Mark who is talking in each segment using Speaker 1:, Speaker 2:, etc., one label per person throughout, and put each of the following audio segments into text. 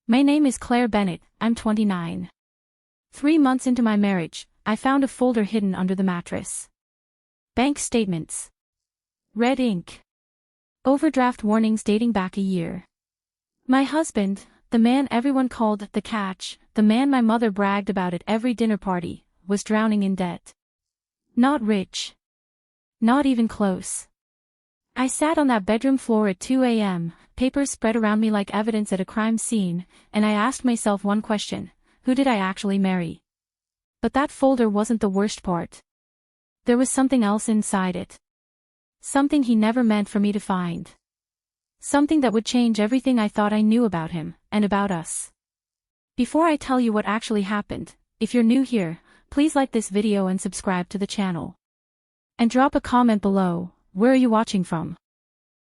Speaker 1: My name is Claire Bennett, I'm 29. 3 months into my marriage, I found a folder hidden under the mattress. Bank statements. Red ink. Overdraft warnings dating back a year. My husband, the man everyone called the catch, the man my mother bragged about at every dinner party, was drowning in debt. Not rich. Not even close. I sat on that bedroom floor at 2 a.m., papers spread around me like evidence at a crime scene, and I asked myself one question: who did I actually marry? But that folder wasn't the worst part. There was something else inside it. Something he never meant for me to find. Something that would change everything I thought I knew about him, and about us. Before I tell you what actually happened, if you're new here, please like this video and subscribe to the channel. And drop a comment below. Where are you watching from?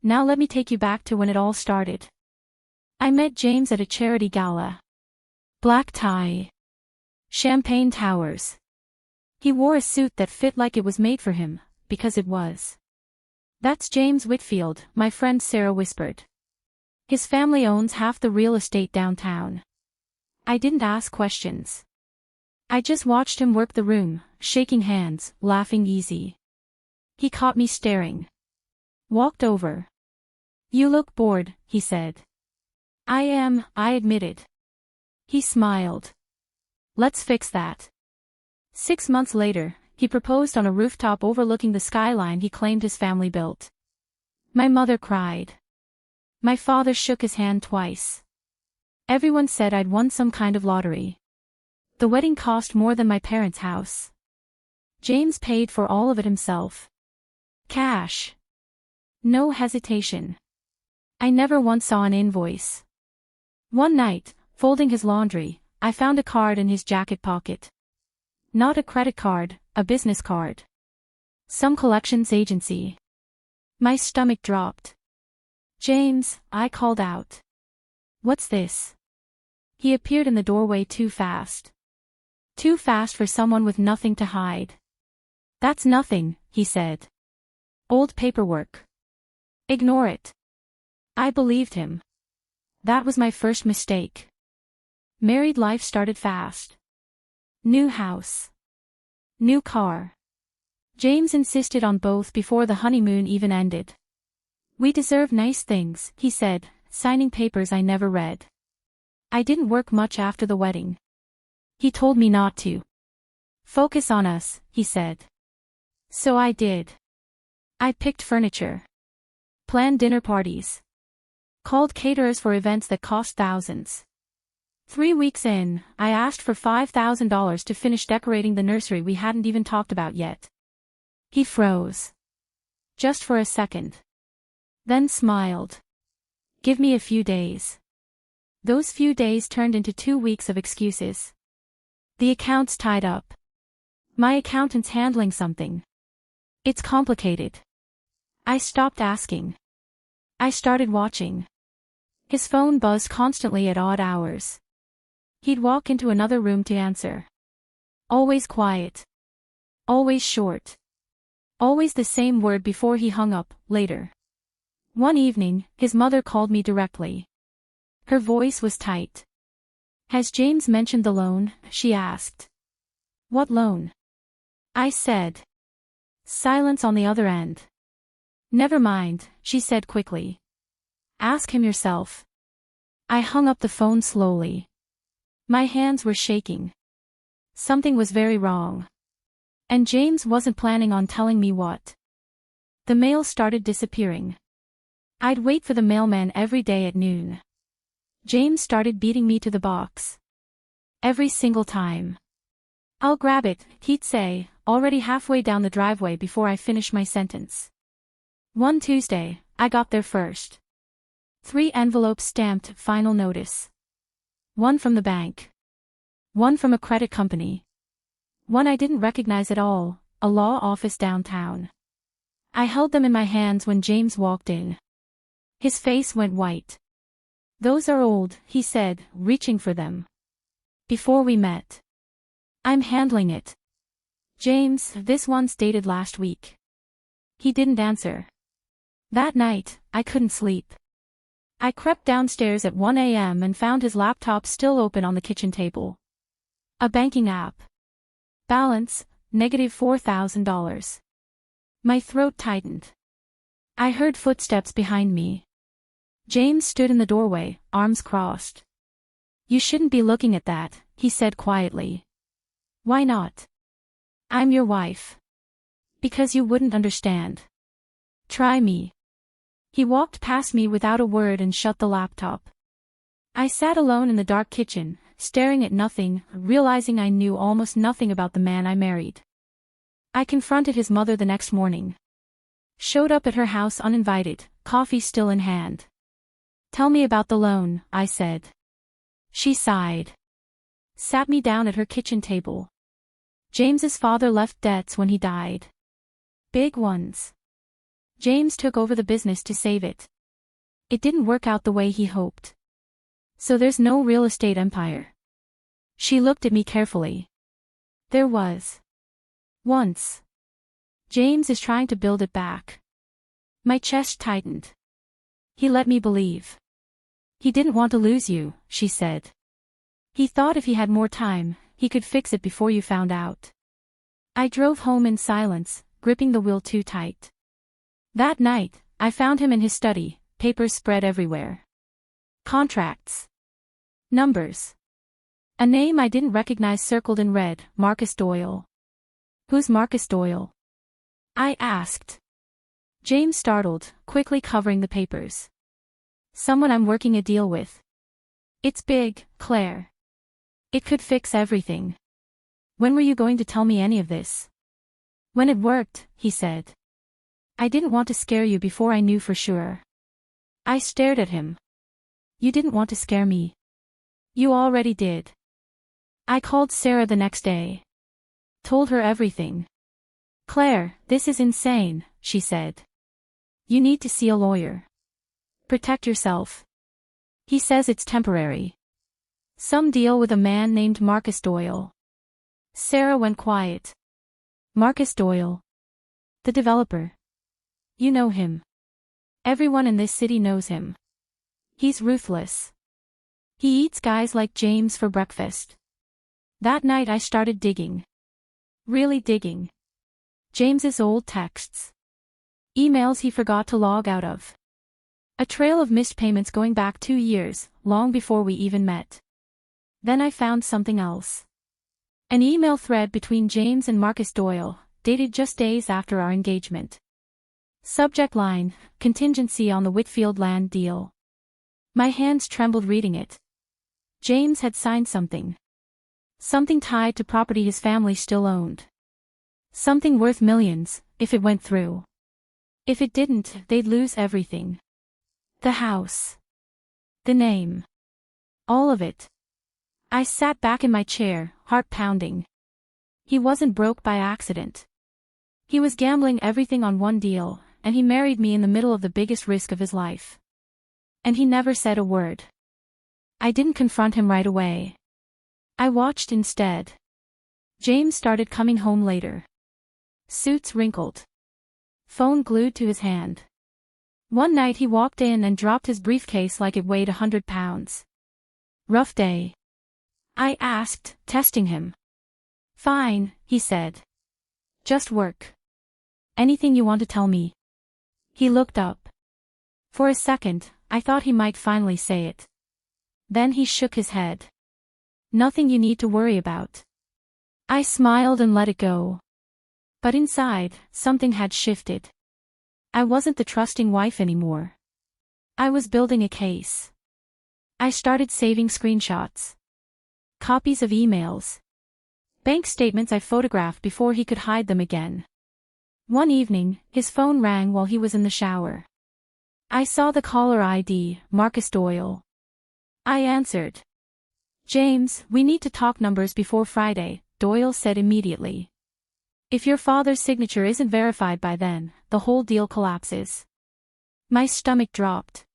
Speaker 1: Now let me take you back to when it all started. I met James at a charity gala. Black tie. Champagne towers. He wore a suit that fit like it was made for him, because it was. That's James Whitfield, my friend Sarah whispered. His family owns half the real estate downtown. I didn't ask questions. I just watched him work the room, shaking hands, laughing easy. He caught me staring. Walked over. You look bored, he said. I am, I admitted. He smiled. Let's fix that. 6 months later, he proposed on a rooftop overlooking the skyline he claimed his family built. My mother cried. My father shook his hand twice. Everyone said I'd won some kind of lottery. The wedding cost more than my parents' house. James paid for all of it himself. Cash. No hesitation. I never once saw an invoice. One night, folding his laundry, I found a card in his jacket pocket. Not a credit card, a business card. Some collections agency. My stomach dropped. James, I called out. What's this? He appeared in the doorway too fast. Too fast for someone with nothing to hide. That's nothing, he said. Old paperwork. Ignore it. I believed him. That was my first mistake. Married life started fast. New house. New car. James insisted on both before the honeymoon even ended. We deserve nice things, he said, signing papers I never read. I didn't work much after the wedding. He told me not to. Focus on us, he said. So I did. I picked furniture. Planned dinner parties. Called caterers for events that cost thousands. 3 weeks in, I asked for $5,000 to finish decorating the nursery we hadn't even talked about yet. He froze. Just for a second. Then smiled. Give me a few days. Those few days turned into 2 weeks of excuses. The account's tied up. My accountant's handling something. It's complicated. I stopped asking. I started watching. His phone buzzed constantly at odd hours. He'd walk into another room to answer. Always quiet. Always short. Always the same word before he hung up, later. One evening, his mother called me directly. Her voice was tight. Has James mentioned the loan? She asked. What loan? I said. Silence on the other end. Never mind, she said quickly. Ask him yourself. I hung up the phone slowly. My hands were shaking. Something was very wrong. And James wasn't planning on telling me what. The mail started disappearing. I'd wait for the mailman every day at noon. James started beating me to the box. Every single time. I'll grab it, he'd say, already halfway down the driveway before I finished my sentence. One Tuesday, I got there first. 3 envelopes stamped final notice. One from the bank. One from a credit company. One I didn't recognize at all, a law office downtown. I held them in my hands when James walked in. His face went white. Those are old, he said, reaching for them. Before we met. I'm handling it. James, this one's dated last week. He didn't answer. That night, I couldn't sleep. I crept downstairs at 1 a.m. and found his laptop still open on the kitchen table. A banking app. Balance, -$4,000. My throat tightened. I heard footsteps behind me. James stood in the doorway, arms crossed. "You shouldn't be looking at that," he said quietly. "Why not?" "I'm your wife." "Because you wouldn't understand." "Try me." He walked past me without a word and shut the laptop. I sat alone in the dark kitchen, staring at nothing, realizing I knew almost nothing about the man I married. I confronted his mother the next morning. Showed up at her house uninvited, coffee still in hand. "Tell me about the loan," I said. She sighed. Sat me down at her kitchen table. "James's father left debts when he died. Big ones. James took over the business to save it. It didn't work out the way he hoped. So there's no real estate empire." She looked at me carefully. "There was. Once. James is trying to build it back." My chest tightened. "He let me believe. He didn't want to lose you," she said. "He thought if he had more time, he could fix it before you found out." I drove home in silence, gripping the wheel too tight. That night, I found him in his study, papers spread everywhere. Contracts. Numbers. A name I didn't recognize circled in red, Marcus Doyle. "Who's Marcus Doyle?" I asked. James startled, quickly covering the papers. "Someone I'm working a deal with. It's big, Claire. It could fix everything." "When were you going to tell me any of this?" "When it worked," he said. "I didn't want to scare you before I knew for sure." I stared at him. "You didn't want to scare me. You already did." I called Sarah the next day. Told her everything. "Claire, this is insane," she said. "You need to see a lawyer. Protect yourself. He says it's temporary. Some deal with a man named Marcus Doyle." Sarah went quiet. "Marcus Doyle? The developer? You know him. Everyone in this city knows him. He's ruthless. He eats guys like James for breakfast." That night I started digging. Really digging. James's old texts. Emails he forgot to log out of. A trail of missed payments going back 2 years, long before we even met. Then I found something else. An email thread between James and Marcus Doyle, dated just days after our engagement. Subject line, contingency on the Whitfield land deal. My hands trembled reading it. James had signed something. Something tied to property his family still owned. Something worth millions, if it went through. If it didn't, they'd lose everything. The house. The name. All of it. I sat back in my chair, heart pounding. He wasn't broke by accident. He was gambling everything on one deal, and he married me in the middle of the biggest risk of his life. And he never said a word. I didn't confront him right away. I watched instead. James started coming home later. Suits wrinkled. Phone glued to his hand. One night he walked in and dropped his briefcase like it weighed 100 pounds. "Rough day?" I asked, testing him. "Fine," he said. "Just work. Anything you want to tell me?" He looked up. For a second, I thought he might finally say it. Then he shook his head. "Nothing you need to worry about." I smiled and let it go. But inside, something had shifted. I wasn't the trusting wife anymore. I was building a case. I started saving screenshots. Copies of emails. Bank statements I photographed before he could hide them again. One evening, his phone rang while he was in the shower. I saw the caller ID, Marcus Doyle. I answered. "James, we need to talk numbers before Friday," Doyle said immediately. "If your father's signature isn't verified by then, the whole deal collapses." My stomach dropped.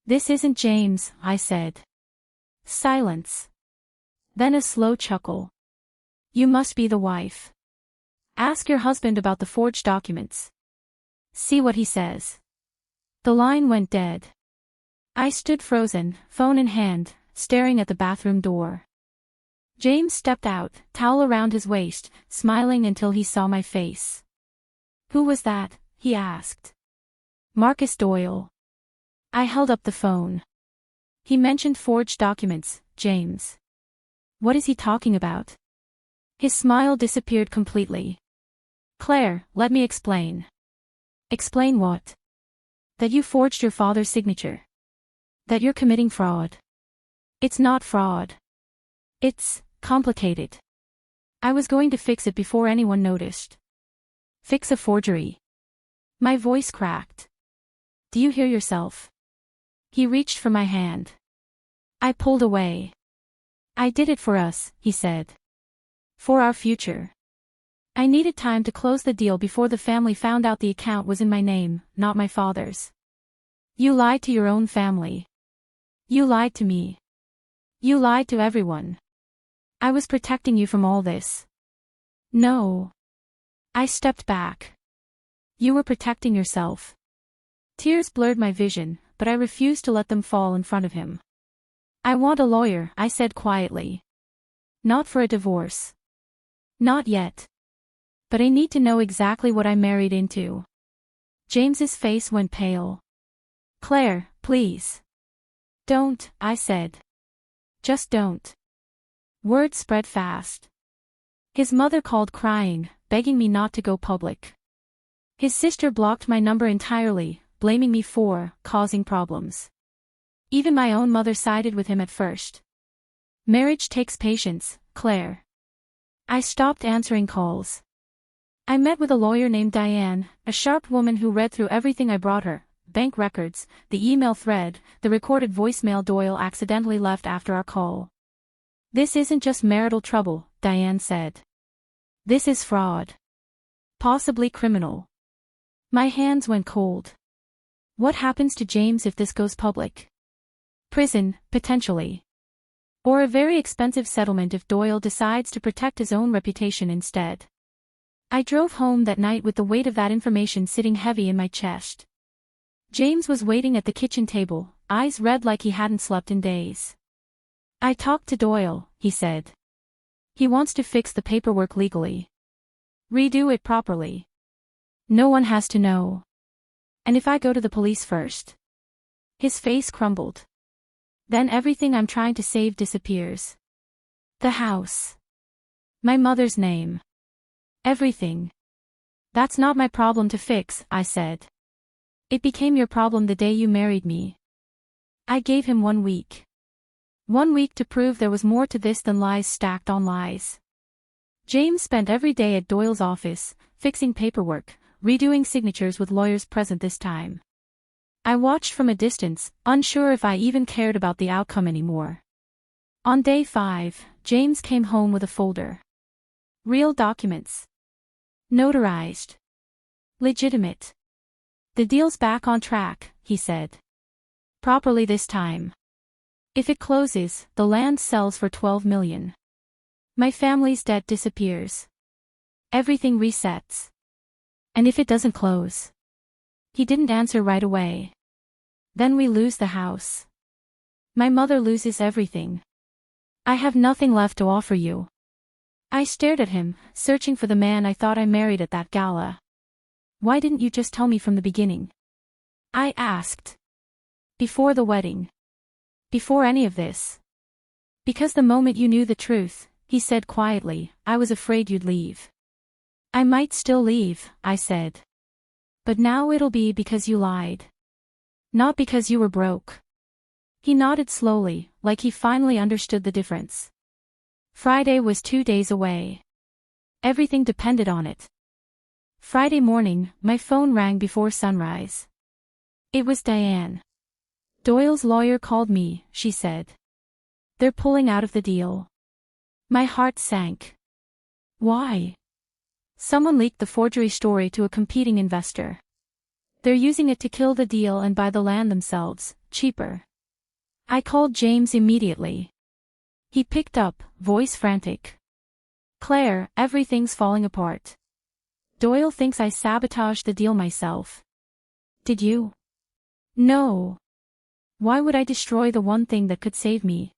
Speaker 1: "This isn't James," I said. Silence. Then a slow chuckle. "You must be the wife. Ask your husband about the forged documents. See what he says." The line went dead. I stood frozen, phone in hand, staring at the bathroom door. James stepped out, towel around his waist, smiling until he saw my face. "Who was that?" he asked. "Marcus Doyle." I held up the phone. "He mentioned forged documents, James." "What is he talking about?" His smile disappeared completely. "Claire, let me explain." "Explain what?" "That you forged your father's signature. That you're committing fraud." "It's not fraud. It's complicated. I was going to fix it before anyone noticed." "Fix a forgery?" My voice cracked. "Do you hear yourself?" He reached for my hand. I pulled away. "I did it for us," he said. "For our future. I needed time to close the deal before the family found out the account was in my name, not my father's." "You lied to your own family. You lied to me. You lied to everyone. I was protecting you from all this." "No." I stepped back. "You were protecting yourself." Tears blurred my vision, but I refused to let them fall in front of him. "I want a lawyer," I said quietly. "Not for a divorce. Not yet. But I need to know exactly what I married into." James's face went pale. "Claire, please. Don't," I said. "Just don't." Word spread fast. His mother called crying, begging me not to go public. His sister blocked my number entirely, blaming me for causing problems. Even my own mother sided with him at first. Marriage takes patience, Claire. I stopped answering calls. I met with a lawyer named Diane, a sharp woman who read through everything I brought her: bank records, the email thread, the recorded voicemail Doyle accidentally left after our call. "This isn't just marital trouble," Diane said. "This is fraud. Possibly criminal." My hands went cold. What happens to James if this goes public? Prison, potentially. Or a very expensive settlement if Doyle decides to protect his own reputation instead. I drove home that night with the weight of that information sitting heavy in my chest. James was waiting at the kitchen table, eyes red like he hadn't slept in days. "I talked to Doyle," he said. "He wants to fix the paperwork legally. Redo it properly. No one has to know. And if I go to the police first?" His face crumbled. "Then everything I'm trying to save disappears. The house. My mother's name. Everything." "That's not my problem to fix," I said. "It became your problem the day you married me." I gave him 1 week. 1 week to prove there was more to this than lies stacked on lies. James spent every day at Doyle's office, fixing paperwork, redoing signatures with lawyers present this time. I watched from a distance, unsure if I even cared about the outcome anymore. On day 5, James came home with a folder. Real documents. Notarized. Legitimate. "The deal's back on track," he said. "Properly this time. If it closes, the land sells for $12 million. My family's debt disappears. Everything resets. And if it doesn't close?" He didn't answer right away. "Then we lose the house. My mother loses everything. I have nothing left to offer you." I stared at him, searching for the man I thought I married at that gala. "Why didn't you just tell me from the beginning?" I asked. "Before the wedding. Before any of this." "Because the moment you knew the truth," he said quietly, "I was afraid you'd leave." "I might still leave," I said. "But now it'll be because you lied. Not because you were broke." He nodded slowly, like he finally understood the difference. Friday was 2 days away. Everything depended on it. Friday morning, my phone rang before sunrise. It was Diane. "Doyle's lawyer called me," she said. "They're pulling out of the deal." My heart sank. "Why?" "Someone leaked the forgery story to a competing investor. They're using it to kill the deal and buy the land themselves, cheaper." I called James immediately. He picked up, voice frantic. "Claire, everything's falling apart. Doyle thinks I sabotaged the deal myself." "Did you?" "No." Why would I destroy the one thing that could save me?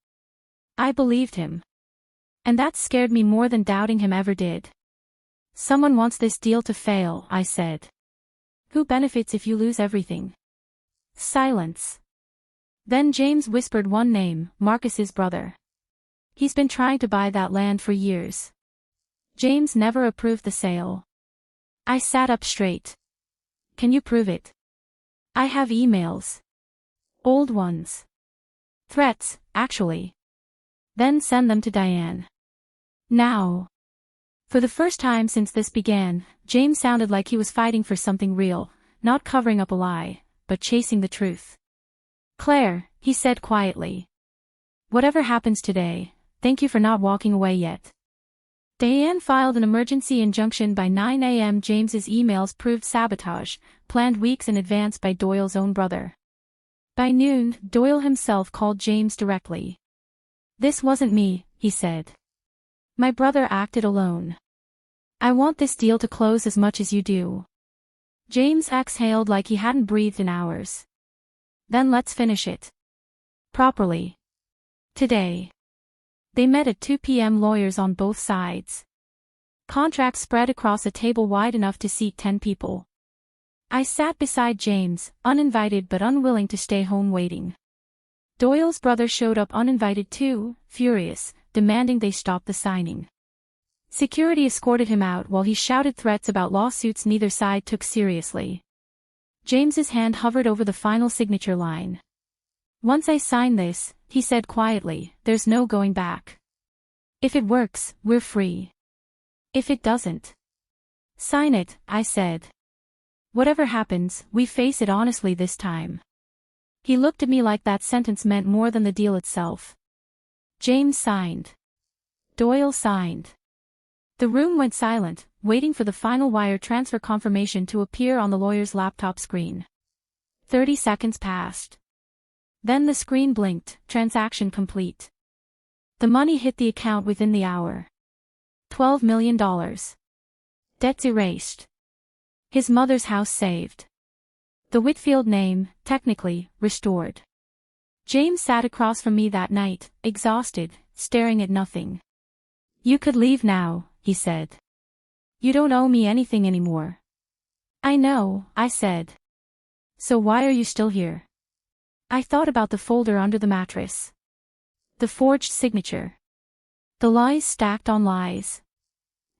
Speaker 1: I believed him. And that scared me more than doubting him ever did. Someone wants this deal to fail, I said. Who benefits if you lose everything? Silence. Then James whispered one name, Marcus's brother. He's been trying to buy that land for years. James never approved the sale. I sat up straight. Can you prove it? I have emails. Old ones. Threats, actually. Then send them to Diane. Now. For the first time since this began, James sounded like he was fighting for something real, not covering up a lie, but chasing the truth. Claire, he said quietly. Whatever happens today, thank you for not walking away yet. Diane filed an emergency injunction by 9 a.m. James's emails proved sabotage, planned weeks in advance by Doyle's own brother. By noon, Doyle himself called James directly. This wasn't me, he said. My brother acted alone. I want this deal to close as much as you do. James exhaled like he hadn't breathed in hours. Then let's finish it. Properly. Today. They met at 2 p.m. Lawyers on both sides. Contracts spread across a table wide enough to seat 10 people. I sat beside James, uninvited but unwilling to stay home waiting. Doyle's brother showed up uninvited too, furious, demanding they stop the signing. Security escorted him out while he shouted threats about lawsuits neither side took seriously. James's hand hovered over the final signature line. Once I sign this, he said quietly, there's no going back. If it works, we're free. If it doesn't. Sign it, I said. Whatever happens, we face it honestly this time. He looked at me like that sentence meant more than the deal itself. James signed. Doyle signed. The room went silent, waiting for the final wire transfer confirmation to appear on the lawyer's laptop screen. 30 seconds passed. Then the screen blinked, transaction complete. The money hit the account within the hour. $12 million. Debts erased. His mother's house saved. The Whitfield name, technically, restored. James sat across from me that night, exhausted, staring at nothing. You could leave now, he said. You don't owe me anything anymore. I know, I said. So why are you still here? I thought about the folder under the mattress. The forged signature. The lies stacked on lies.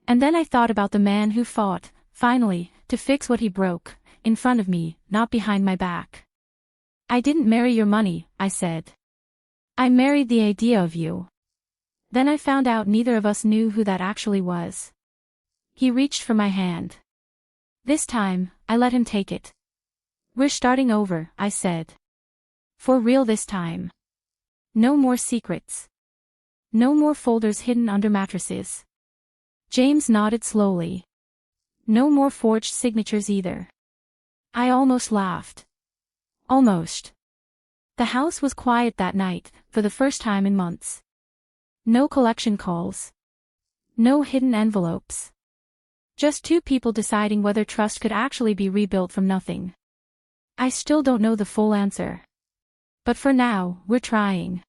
Speaker 1: And then I thought about the man who fought, finally, to fix what he broke, in front of me, not behind my back. I didn't marry your money, I said. I married the idea of you. Then I found out neither of us knew who that actually was. He reached for my hand. This time, I let him take it. We're starting over, I said. For real this time. No more secrets. No more folders hidden under mattresses. James nodded slowly. No more forged signatures either. I almost laughed. Almost. The house was quiet that night, for the first time in months. No collection calls. No hidden envelopes. Just two people deciding whether trust could actually be rebuilt from nothing. I still don't know the full answer. But for now, we're trying.